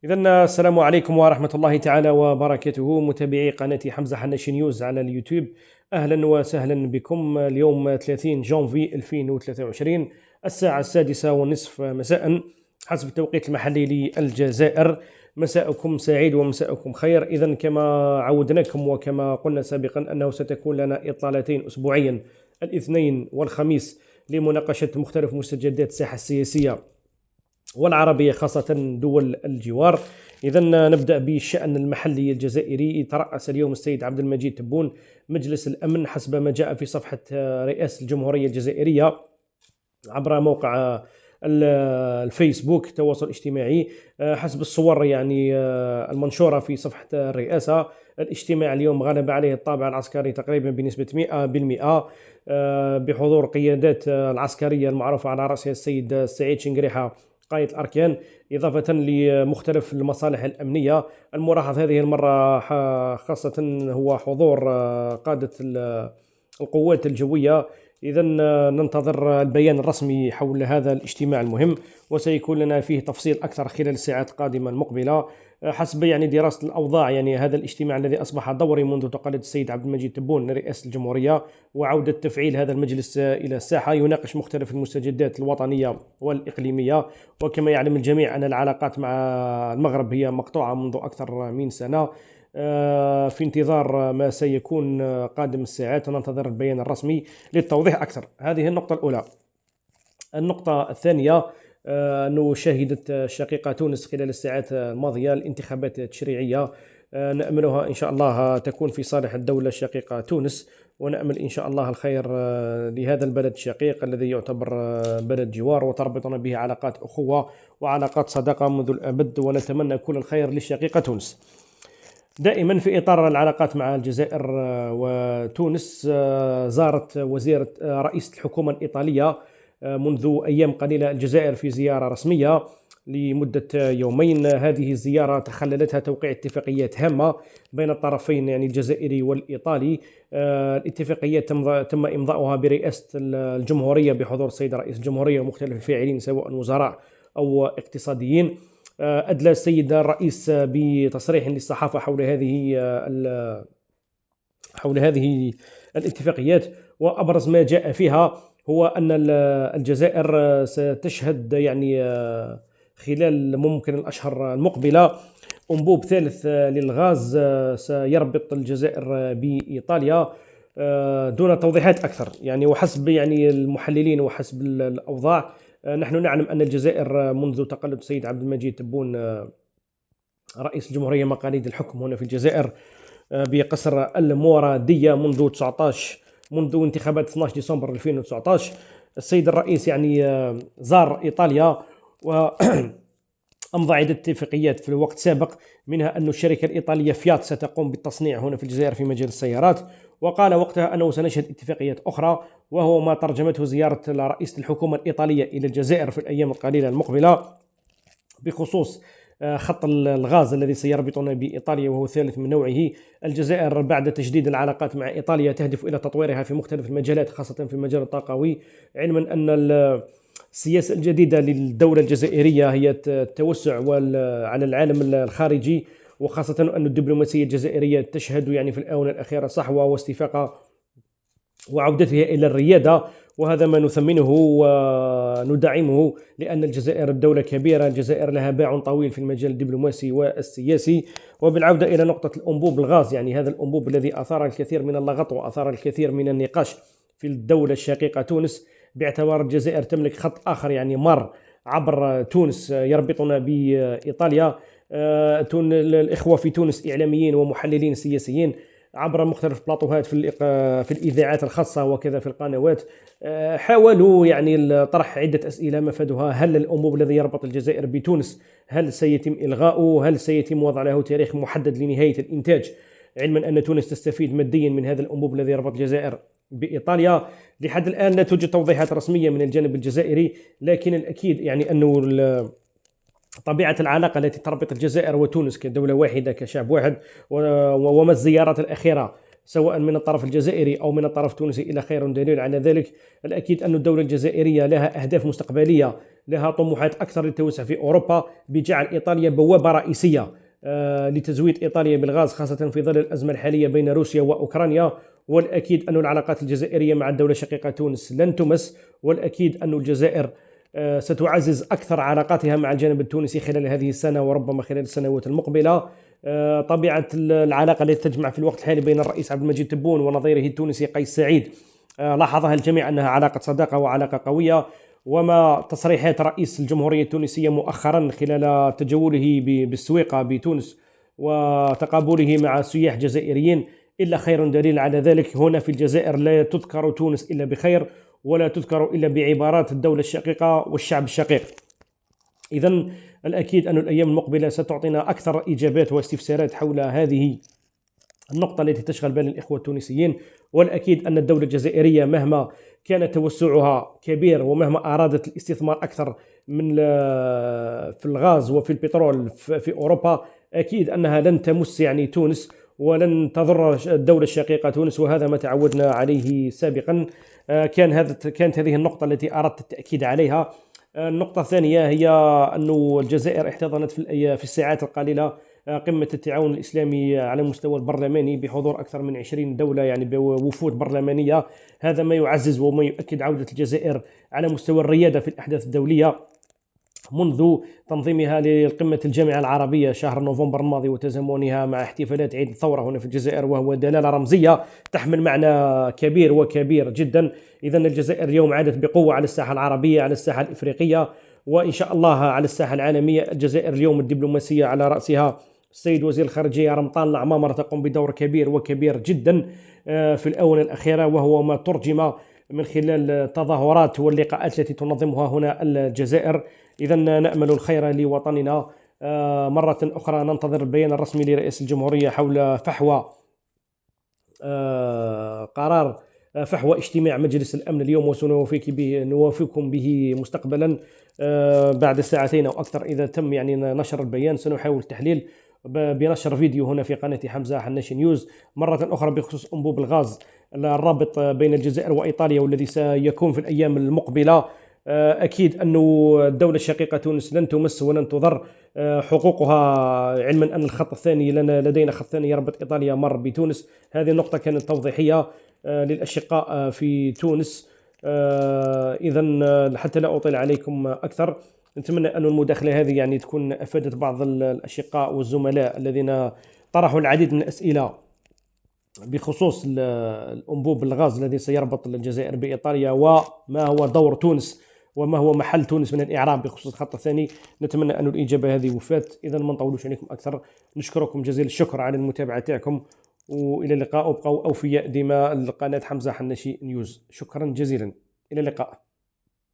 إذا السلام عليكم ورحمة الله تعالى وبركاته، متابعي قناة حمزة حناشي نيوز على اليوتيوب. أهلا وسهلا بكم. اليوم 30 جانفي 2023، الساعة 6:30 مساء حسب التوقيت المحلي للجزائر. مساءكم سعيد ومساءكم خير. إذا كما عودناكم وكما قلنا سابقا أنه ستكون لنا إطلالتين أسبوعيا، الاثنين والخميس، لمناقشة مختلف مستجدات الساحة السياسية والعربية، خاصة دول الجوار. إذا نبدأ بالشأن المحلي الجزائري. يترأس اليوم السيد عبد المجيد تبون مجلس الأمن حسب ما جاء في صفحة رئاسة الجمهورية الجزائرية عبر موقع الفيسبوك التواصل الاجتماعي. حسب الصور المنشورة في صفحة الرئاسة، الاجتماع اليوم غلب عليه الطابع العسكري تقريبا بنسبة 100%، بحضور قيادات العسكرية المعروفة على رأسها السيد سعيد شنقريحة قائد الأركان، إضافة لمختلف المصالح الأمنية. الملاحظ هذه المرة خاصة هو حضور قادة القوات الجوية. إذا ننتظر البيان الرسمي حول هذا الاجتماع المهم، وسيكون لنا فيه تفصيل أكثر خلال الساعات القادمة المقبلة. حسب دراسة الأوضاع، هذا الاجتماع الذي أصبح دوري منذ تقليد السيد عبد المجيد تبون لرئاسة الجمهورية وعودة تفعيل هذا المجلس إلى الساحة، يناقش مختلف المستجدات الوطنية والإقليمية. وكما يعلم الجميع أن العلاقات مع المغرب هي مقطوعة منذ أكثر من سنة. في انتظار ما سيكون قادم الساعات، وننتظر البيان الرسمي للتوضيح أكثر. هذه النقطة الأولى. النقطة الثانية، أنه شهدت شقيقة تونس خلال الساعات الماضية الانتخابات التشريعية، نأملها إن شاء الله تكون في صالح الدولة الشقيقة تونس، ونأمل إن شاء الله الخير لهذا البلد الشقيق الذي يعتبر بلد جوار وتربطنا به علاقات أخوة وعلاقات صداقة منذ الأبد، ونتمنى كل الخير للشقيقة تونس. دائما في إطار العلاقات مع الجزائر وتونس، زارت وزيرة رئيسة الحكومة الإيطالية منذ أيام قليلة الجزائر في زيارة رسمية لمدة يومين. هذه الزيارة تخللتها توقيع اتفاقيات هامة بين الطرفين، الجزائري والإيطالي. الاتفاقيات تم إمضاؤها برئاسة الجمهورية بحضور السيد رئيس الجمهورية ومختلف الفاعلين سواء وزراء أو اقتصاديين. أدلى السيد الرئيس بتصريح للصحافة حول هذه الاتفاقيات، وأبرز ما جاء فيها هو أن الجزائر ستشهد خلال ممكن الأشهر المقبلة أنبوب ثالث للغاز سيربط الجزائر بإيطاليا، دون توضيحات أكثر. وحسب المحللين وحسب الأوضاع، نحن نعلم أن الجزائر منذ تقلد السيد عبد المجيد تبون رئيس الجمهورية مقاليد الحكم هنا في الجزائر بقصر المورادية منذ انتخابات 12 ديسمبر 2019. السيد الرئيس زار إيطاليا وأمضى عدة اتفاقيات في الوقت سابق، منها أن الشركة الإيطالية فيات ستقوم بالتصنيع هنا في الجزائر في مجال السيارات، وقال وقتها أنه سنشهد اتفاقيات أخرى، وهو ما ترجمته زيارة رئيس الحكومة الإيطالية إلى الجزائر في الأيام القليلة المقبلة بخصوص خط الغاز الذي سيربطنا بإيطاليا وهو ثالث من نوعه. الجزائر بعد تجديد العلاقات مع إيطاليا تهدف إلى تطويرها في مختلف المجالات، خاصة في المجال الطاقوي، علما أن السياسة الجديدة للدولة الجزائرية هي التوسع على العالم الخارجي، وخاصة أن الدبلوماسية الجزائرية تشهد في الآونة الأخيرة صحوة واستفاقة وعودتها إلى الريادة، وهذا ما نثمنه وندعمه، لأن الجزائر دولة كبيرة، الجزائر لها باع طويل في المجال الدبلوماسي والسياسي. وبالعودة إلى نقطة الأنبوب الغاز، هذا الأنبوب الذي أثار الكثير من اللغط وأثار الكثير من النقاش في الدولة الشقيقة تونس، باعتبار الجزائر تملك خط آخر مر عبر تونس يربطنا بإيطاليا. الإخوة في تونس إعلاميين ومحللين سياسيين عبر مختلف بلاطوهات في الإذاعات الخاصة وكذا في القنوات حاولوا طرح عدة أسئلة مفادها: هل الأنبوب الذي يربط الجزائر بتونس هل سيتم إلغاؤه؟ هل سيتم وضع له تاريخ محدد لنهاية الإنتاج، علما أن تونس تستفيد ماديا من هذا الأنبوب الذي يربط الجزائر بإيطاليا؟ لحد الآن لا توجد توضيحات رسمية من الجانب الجزائري، لكن الأكيد أنه طبيعة العلاقة التي تربط الجزائر وتونس كدولة واحدة كشعب واحد، وما الزيارات الأخيرة سواء من الطرف الجزائري أو من الطرف التونسي إلى خير دليل على ذلك. الأكيد أن الدولة الجزائرية لها أهداف مستقبلية لها طموحات أكثر للتوسع في أوروبا بجعل إيطاليا بوابة رئيسية لتزويد إيطاليا بالغاز، خاصة في ظل الأزمة الحالية بين روسيا وأوكرانيا. والأكيد أن العلاقات الجزائرية مع الدولة الشقيقة تونس لن تمس، والأكيد أن الجزائر ستعزز أكثر علاقاتها مع الجانب التونسي خلال هذه السنة وربما خلال السنوات المقبلة. طبيعة العلاقة التي تجمع في الوقت الحالي بين الرئيس عبد المجيد تبون ونظيره التونسي قيس سعيد لاحظها الجميع أنها علاقة صداقة وعلاقة قوية. وما تصريحات رئيس الجمهورية التونسية مؤخرا خلال تجوله بالسويقة بتونس وتقابله مع سياح جزائريين إلا خير دليل على ذلك. هنا في الجزائر لا تذكر تونس إلا بخير، ولا تذكر إلا بعبارات الدولة الشقيقة والشعب الشقيق. إذن الأكيد أن الأيام المقبلة ستعطينا أكثر إجابات واستفسارات حول هذه النقطة التي تشغل بال الإخوة التونسيين. والأكيد أن الدولة الجزائرية مهما كان توسعها كبير ومهما أرادت الاستثمار أكثر من في الغاز وفي البترول في أوروبا، أكيد أنها لن تمس يعني تونس ولن تضر الدولة الشقيقة تونس، وهذا ما تعودنا عليه سابقا. كانت هذه النقطة التي أردت التأكيد عليها. النقطة الثانية هي أن الجزائر احتضنت في الساعات القليلة قمة التعاون الإسلامي على المستوى البرلماني بحضور أكثر من 20 دولة، يعني بوفود برلمانية. هذا ما يعزز وما يؤكد عودة الجزائر على مستوى الريادة في الأحداث الدولية منذ تنظيمها للقمة الجامعة العربية شهر نوفمبر الماضي وتزامنها مع احتفالات عيد الثورة هنا في الجزائر، وهو دلالة رمزية تحمل معنى كبير وكبير جدا. إذن الجزائر اليوم عادت بقوة على الساحة العربية، على الساحة الإفريقية، وإن شاء الله على الساحة العالمية. الجزائر اليوم الدبلوماسية على رأسها السيد وزير الخارجية رمضان العمامرة تقوم بدور كبير وكبير جدا في الآونة الأخيرة، وهو ما ترجم من خلال التظاهرات واللقاءات التي تنظمها هنا الجزائر. إذا نأمل الخير لوطننا. مرة أخرى ننتظر البيان الرسمي لرئيس الجمهورية حول فحوى قرار فحوى اجتماع مجلس الأمن اليوم، وسنوافيكم به مستقبلا بعد ساعتين أو أكثر. إذا تم يعني نشر البيان سنحاول التحليل بنشر فيديو هنا في قناة حمزة حناشي نيوز. مرة أخرى بخصوص أنبوب الغاز، الرابط بين الجزائر وإيطاليا والذي سيكون في الأيام المقبلة، أكيد أن الدولة الشقيقة تونس لن تمس ولن تضر حقوقها، علما أن الخط الثاني لدينا خط ثاني يربط إيطاليا مر بتونس. هذه النقطة كانت توضيحية للأشقاء في تونس. إذن حتى لا أطيل عليكم أكثر، نتمنى أن المداخلة هذه يعني تكون أفادت بعض الأشقاء والزملاء الذين طرحوا العديد من الأسئلة بخصوص الأنبوب الغاز الذي سيربط الجزائر بإيطاليا، وما هو دور تونس وما هو محل تونس من الإعراب بخصوص الخط الثاني. نتمنى أن الإجابة هذه وفات. إذا ما نطولوش عليكم أكثر، نشكركم جزيل الشكر على المتابعة تاعكم، وإلى اللقاء. وابقوا أوفياء دماء القناة حمزة حناشي نيوز. شكرا جزيلا، إلى اللقاء.